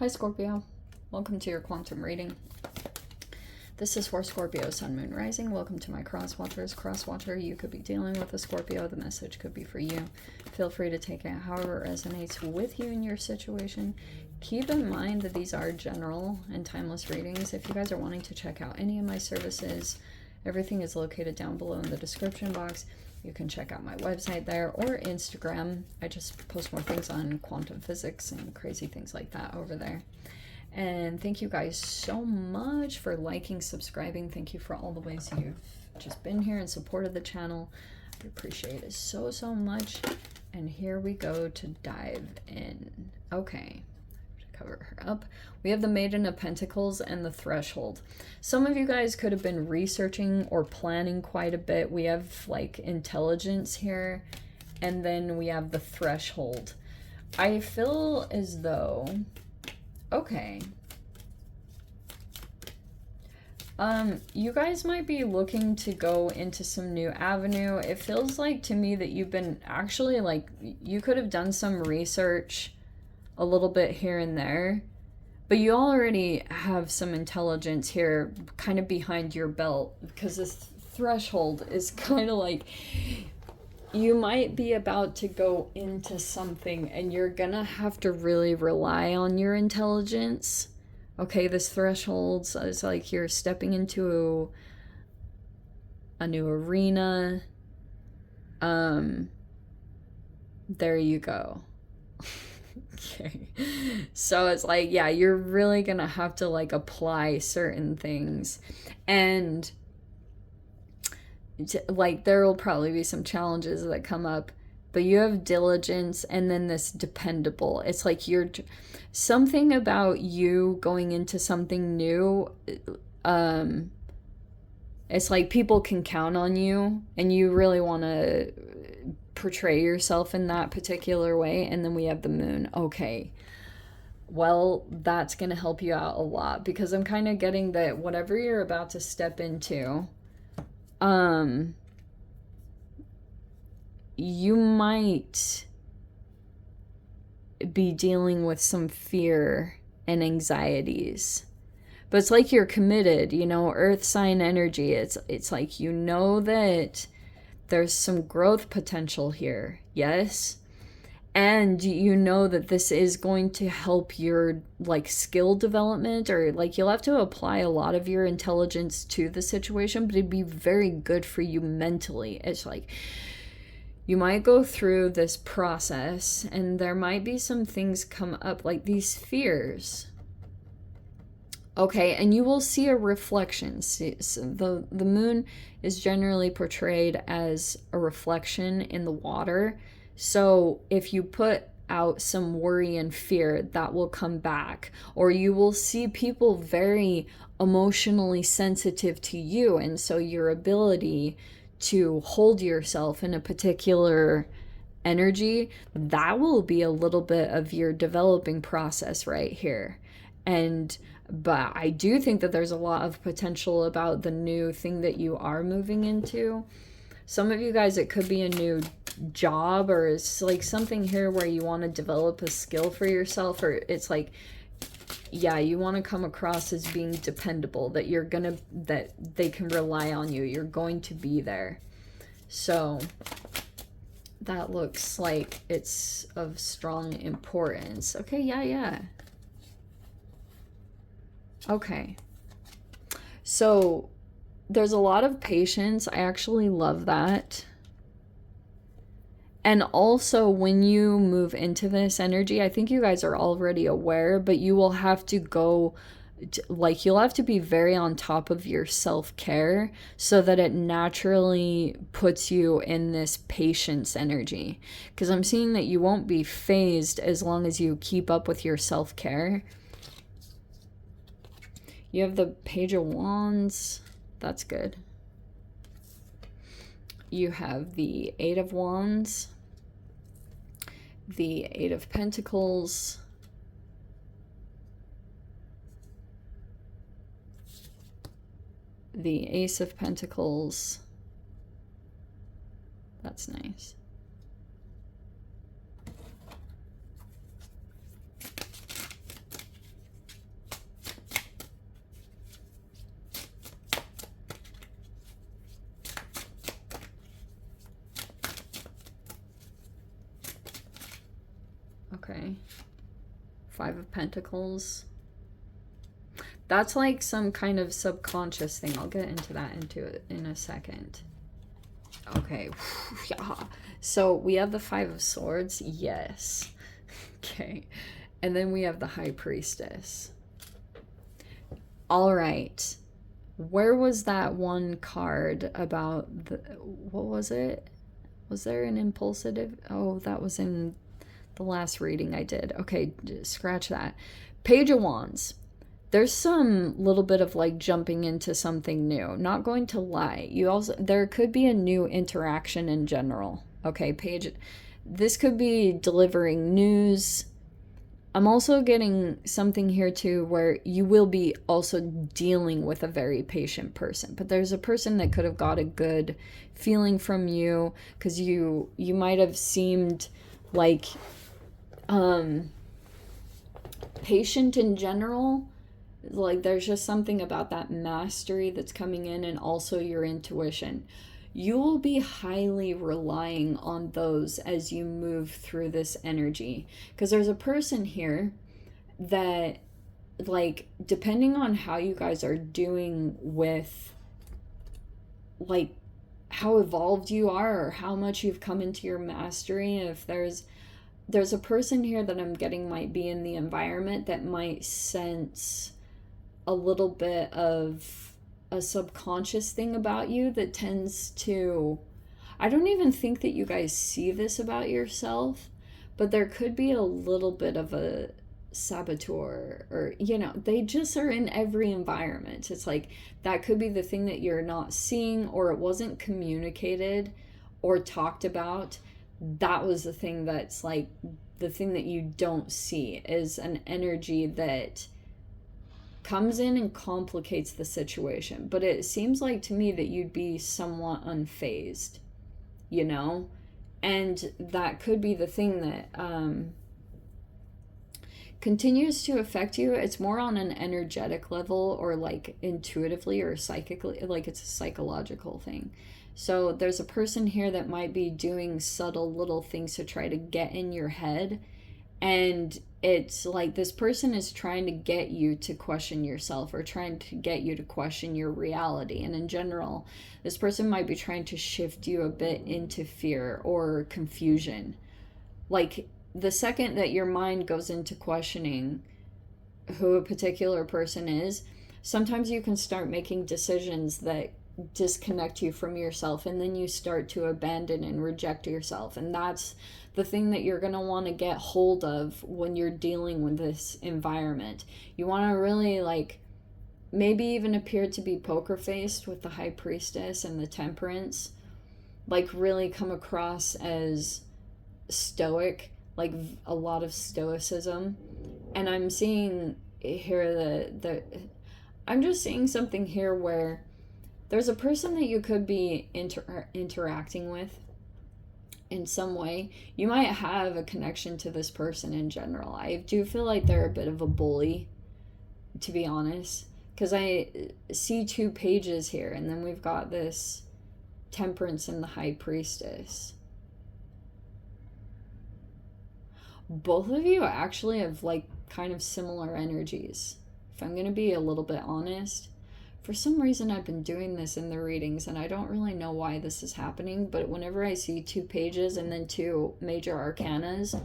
Hi Scorpio, welcome to your quantum reading. This is for Scorpio, Sun, Moon, Rising. Welcome to my crosswatchers. Crosswatcher, you could be dealing with a Scorpio. The message could be for you. Feel free to take it however it resonates with you in your situation. Keep in mind that these are general and timeless readings. If you guys are wanting to check out any of my services, everything is located down below in the description box. You can check out my website there or Instagram. I just post more things on quantum physics and crazy things like that over there. And thank you guys so much for liking, subscribing. Thank you for all the ways you've just been here and supported the channel. I appreciate it so, so much. And here we go to dive in. Okay. Cover her up. We have the Maiden of Pentacles and the Threshold. Some of you guys could have been researching or planning quite a bit. We have like intelligence here, and then we have the Threshold. I feel as though, okay, you guys might be looking to go into some new avenue. It feels like to me that you've been actually like, you could have done some research a little bit here and there, but you already have some intelligence here kind of behind your belt, because this Threshold is kind of like you might be about to go into something and you're gonna have to really rely on your intelligence. Okay, this Threshold is like you're stepping into a new arena. There you go. Okay, so it's like, yeah, you're really gonna have to like apply certain things, and like there will probably be some challenges that come up, but you have diligence and then this dependable. It's like you're something about you going into something new. It's like people can count on you and you really want to portray yourself in that particular way. And then we have the Moon. Okay, well, that's gonna help you out a lot, because I'm kind of getting that whatever you're about to step into, you might be dealing with some fear and anxieties, but it's like you're committed, you know, earth sign energy. It's like, you know, that there's some growth potential here, yes? And you know that this is going to help your like skill development, or like you'll have to apply a lot of your intelligence to the situation, but it'd be very good for you mentally. It's like you might go through this process and there might be some things come up, like these fears. Okay, and you will see a reflection. See, so the Moon is generally portrayed as a reflection in the water. So if you put out some worry and fear, that will come back. Or you will see people very emotionally sensitive to you, and so your ability to hold yourself in a particular energy, that will be a little bit of your developing process right here. But I do think that there's a lot of potential about the new thing that you are moving into. Some of you guys, it could be a new job, or it's like something here where you want to develop a skill for yourself, or it's like, yeah, you want to come across as being dependable, that you're gonna, that they can rely on you, you're going to be there. So that looks like it's of strong importance. Okay, yeah. Okay, so there's a lot of patience. I actually love that. And also, when you move into this energy, I think you guys are already aware, but you will have to go, like, you'll have to be very on top of your self-care so that it naturally puts you in this patience energy. Because I'm seeing that you won't be phased as long as you keep up with your self-care. You have the Page of Wands. That's good. You have the Eight of Wands, the Eight of Pentacles, the Ace of Pentacles. That's nice. Five of Pentacles. That's like some kind of subconscious thing. I'll get into that in a second. Okay. Yeah. So we have the Five of Swords. Yes. Okay. And then we have the High Priestess. All right. Where was that one card about the, what was it? Was there an impulsive? Oh, that was in the last reading I did. Okay, scratch that. Page of Wands. There's some little bit of like jumping into something new. Not going to lie. There could be a new interaction in general. Okay, Paige, this could be delivering news. I'm also getting something here too where you will be also dealing with a very patient person. But there's a person that could have got a good feeling from you because you might have seemed like patient in general. Like there's just something about that mastery that's coming in, and also your intuition. You will be highly relying on those as you move through this energy, because there's a person here that, like, depending on how you guys are doing with like how evolved you are or how much you've come into your mastery, if there's a person here that I'm getting might be in the environment that might sense a little bit of a subconscious thing about you that tends to, I don't even think that you guys see this about yourself, but there could be a little bit of a saboteur, or, you know, they just are in every environment. It's like that could be the thing that you're not seeing, or it wasn't communicated or talked about. That was the thing that's like the thing that you don't see is an energy that comes in and complicates the situation. But it seems like to me that you'd be somewhat unfazed, you know? And that could be the thing that continues to affect you. It's more on an energetic level, or like intuitively or psychically, like it's a psychological thing. So there's a person here that might be doing subtle little things to try to get in your head. And it's like this person is trying to get you to question yourself, or trying to get you to question your reality. And in general, this person might be trying to shift you a bit into fear or confusion. Like the second that your mind goes into questioning who a particular person is, sometimes you can start making decisions that disconnect you from yourself, and then you start to abandon and reject yourself. And that's the thing that you're going to want to get hold of when you're dealing with this environment. You want to really, like, maybe even appear to be poker faced with the High Priestess and the Temperance, like really come across as stoic, like a lot of stoicism. And I'm seeing here I'm just seeing something here where there's a person that you could be interacting with in some way. You might have a connection to this person in general. I do feel like they're a bit of a bully, to be honest, because I see two pages here, and then we've got this Temperance and the High Priestess. Both of you actually have like kind of similar energies, if I'm going to be a little bit honest. For some reason, I've been doing this in the readings, and I don't really know why this is happening, but whenever I see two pages and then two major arcanas,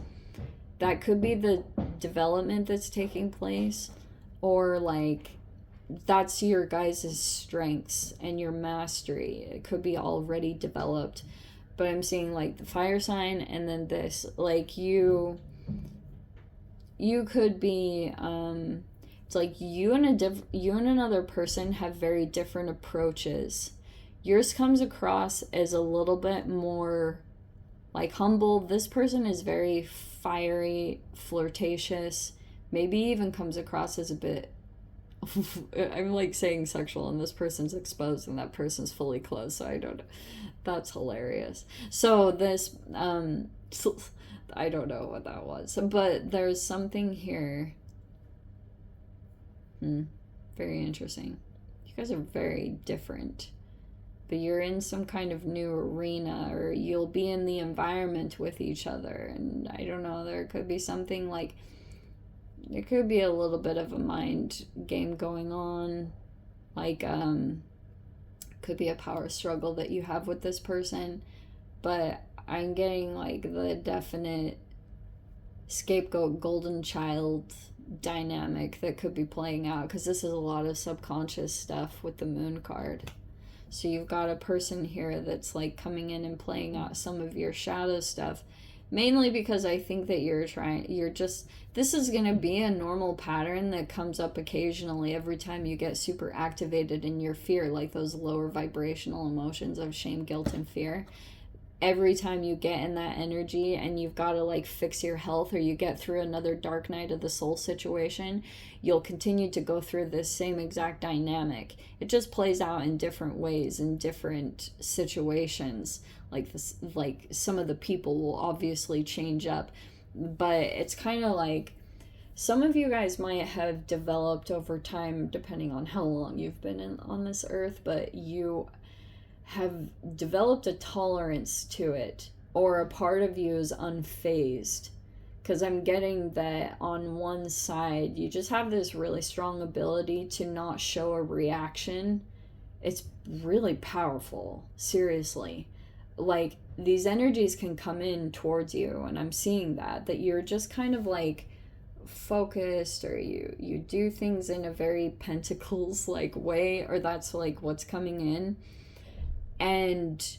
that could be the development that's taking place, or like that's your guys' strengths and your mastery. It could be already developed, but I'm seeing like the fire sign and then this, like you could be it's like you and another person have very different approaches. Yours comes across as a little bit more like humble. This person is very fiery, flirtatious, maybe even comes across as a bit I'm like saying sexual, and this person's exposed and that person's fully clothed, so I don't know. That's hilarious. So this I don't know what that was, but there's something here. Very interesting. You guys are very different, but you're in some kind of new arena, or you'll be in the environment with each other. And I don't know, there could be something like There could be a little bit of a mind game going on. Like, could be a power struggle that you have with this person. But I'm getting, like, the definite scapegoat golden child dynamic that could be playing out, because this is a lot of subconscious stuff with the moon card. So you've got a person here that's like coming in and playing out some of your shadow stuff, mainly because I think that this is going to be a normal pattern that comes up occasionally every time you get super activated in your fear, like those lower vibrational emotions of shame, guilt, and fear. Every time you get in that energy and you've got to like fix your health, or you get through another dark night of the soul situation, you'll continue to go through this same exact dynamic. It just plays out in different ways in different situations. Like this, like some of the people will obviously change up, but it's kind of like some of you guys might have developed over time, depending on how long you've been on this earth, but you have developed a tolerance to it, or a part of you is unfazed. Because I'm getting that on one side, you just have this really strong ability to not show a reaction. It's really powerful, seriously. Like, these energies can come in towards you, and I'm seeing that you're just kind of like focused, or you do things in a very pentacles like way, or that's like what's coming in. And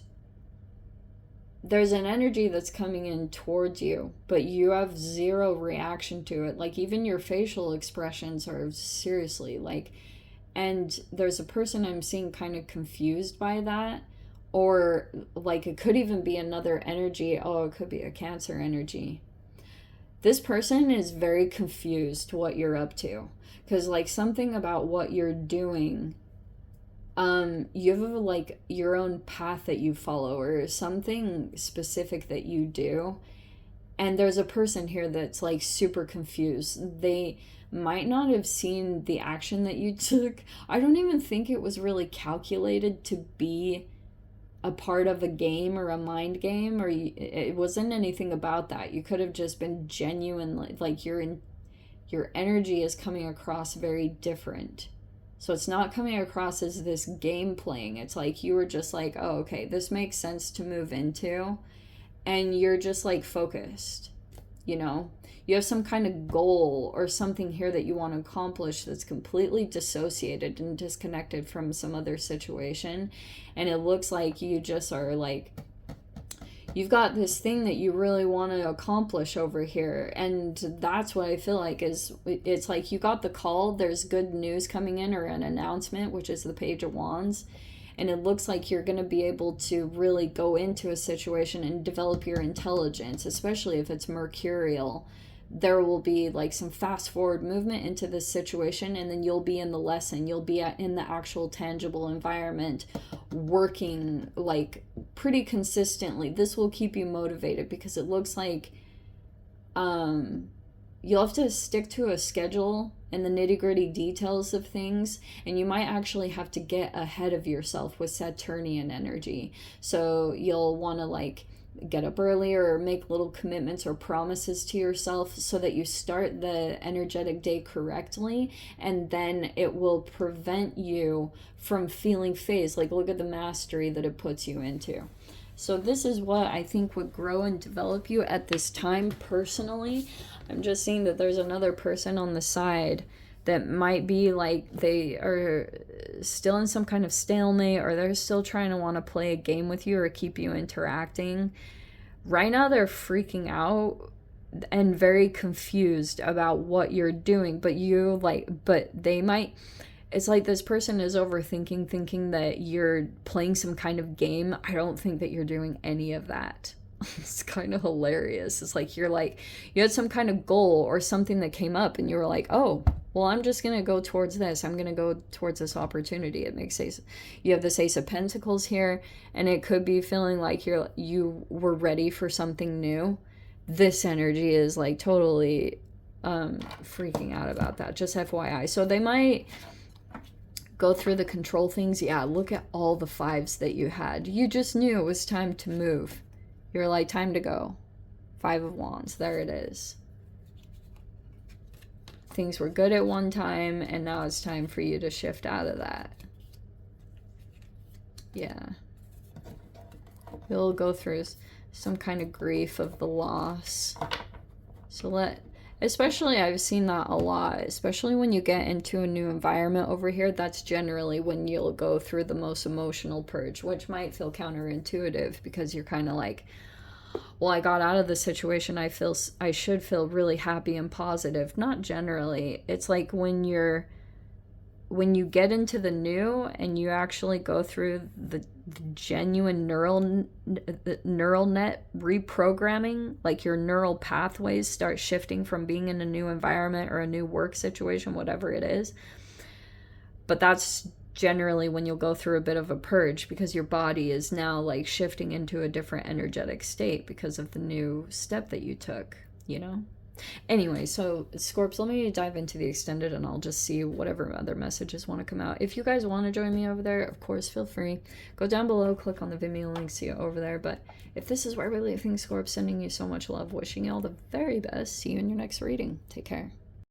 there's an energy that's coming in towards you, but you have zero reaction to it. Like, even your facial expressions are seriously like, and there's a person I'm seeing kind of confused by that, or like it could even be another energy. Oh, it could be a Cancer energy. This person is very confused what you're up to, because like something about what you're doing, you have like your own path that you follow, or something specific that you do. And there's a person here that's like super confused. They might not have seen the action that you took. I don't even think it was really calculated to be a part of a game or a mind game, or it wasn't anything about that. You could have just been genuine, like your energy is coming across very different. So it's not coming across as this game playing. It's like you were just like, oh, okay, this makes sense to move into. And you're just like focused, you know? You have some kind of goal or something here that you want to accomplish that's completely dissociated and disconnected from some other situation. And it looks like you just are like, you've got this thing that you really want to accomplish over here. And that's what I feel like is, it's like you got the call, there's good news coming in, or an announcement, which is the Page of Wands. And it looks like you're going to be able to really go into a situation and develop your intelligence, especially if it's mercurial. There will be like some fast forward movement into this situation, and then you'll be in the lesson. You'll be in the actual tangible environment, working like pretty consistently. This will keep you motivated, because it looks like you'll have to stick to a schedule and the nitty-gritty details of things, and you might actually have to get ahead of yourself with Saturnian energy. So you'll want to like get up earlier, or make little commitments or promises to yourself, so that you start the energetic day correctly, and then it will prevent you from feeling phased. Like, look at the mastery that it puts you into. So this is what I think would grow and develop you at this time personally. I'm just seeing that there's another person on the side that might be like they are still in some kind of stalemate, or they're still trying to want to play a game with you or keep you interacting. Right now they're freaking out and very confused about what you're doing, but they might, it's like this person is overthinking, thinking that you're playing some kind of game. I don't think that you're doing any of that. It's kind of hilarious. It's like you had some kind of goal or something that came up, and you were like, oh, well, I'm just going to go towards this. I'm going to go towards this opportunity. It makes sense. You have this Ace of Pentacles here, and it could be feeling like you were ready for something new. This energy is like totally freaking out about that. Just FYI. So they might go through the control things. Yeah, look at all the fives that you had. You just knew it was time to move. You're like, time to go. Five of Wands. There it is. things were good at one time, and now it's time for you to shift out of that. Yeah. You'll go through some kind of grief of the loss. So especially I've seen that a lot, especially when you get into a new environment over here. That's generally when you'll go through the most emotional purge, which might feel counterintuitive because you're kind of like, well, I got out of the situation. I should feel really happy and positive. Not generally. It's like when you get into the new and you actually go through the genuine neural net reprogramming, like your neural pathways start shifting from being in a new environment or a new work situation, whatever it is. But that's generally when you'll go through a bit of a purge, because your body is now like shifting into a different energetic state because of the new step that you took, you know? Anyway, so Scorps, let me dive into the extended and I'll just see whatever other messages want to come out. If you guys want to join me over there, of course, feel free. Go down below, click on the Vimeo link, see it over there. But if this is where we leave things, Scorps, sending you so much love, wishing you all the very best. See you in your next reading. Take care.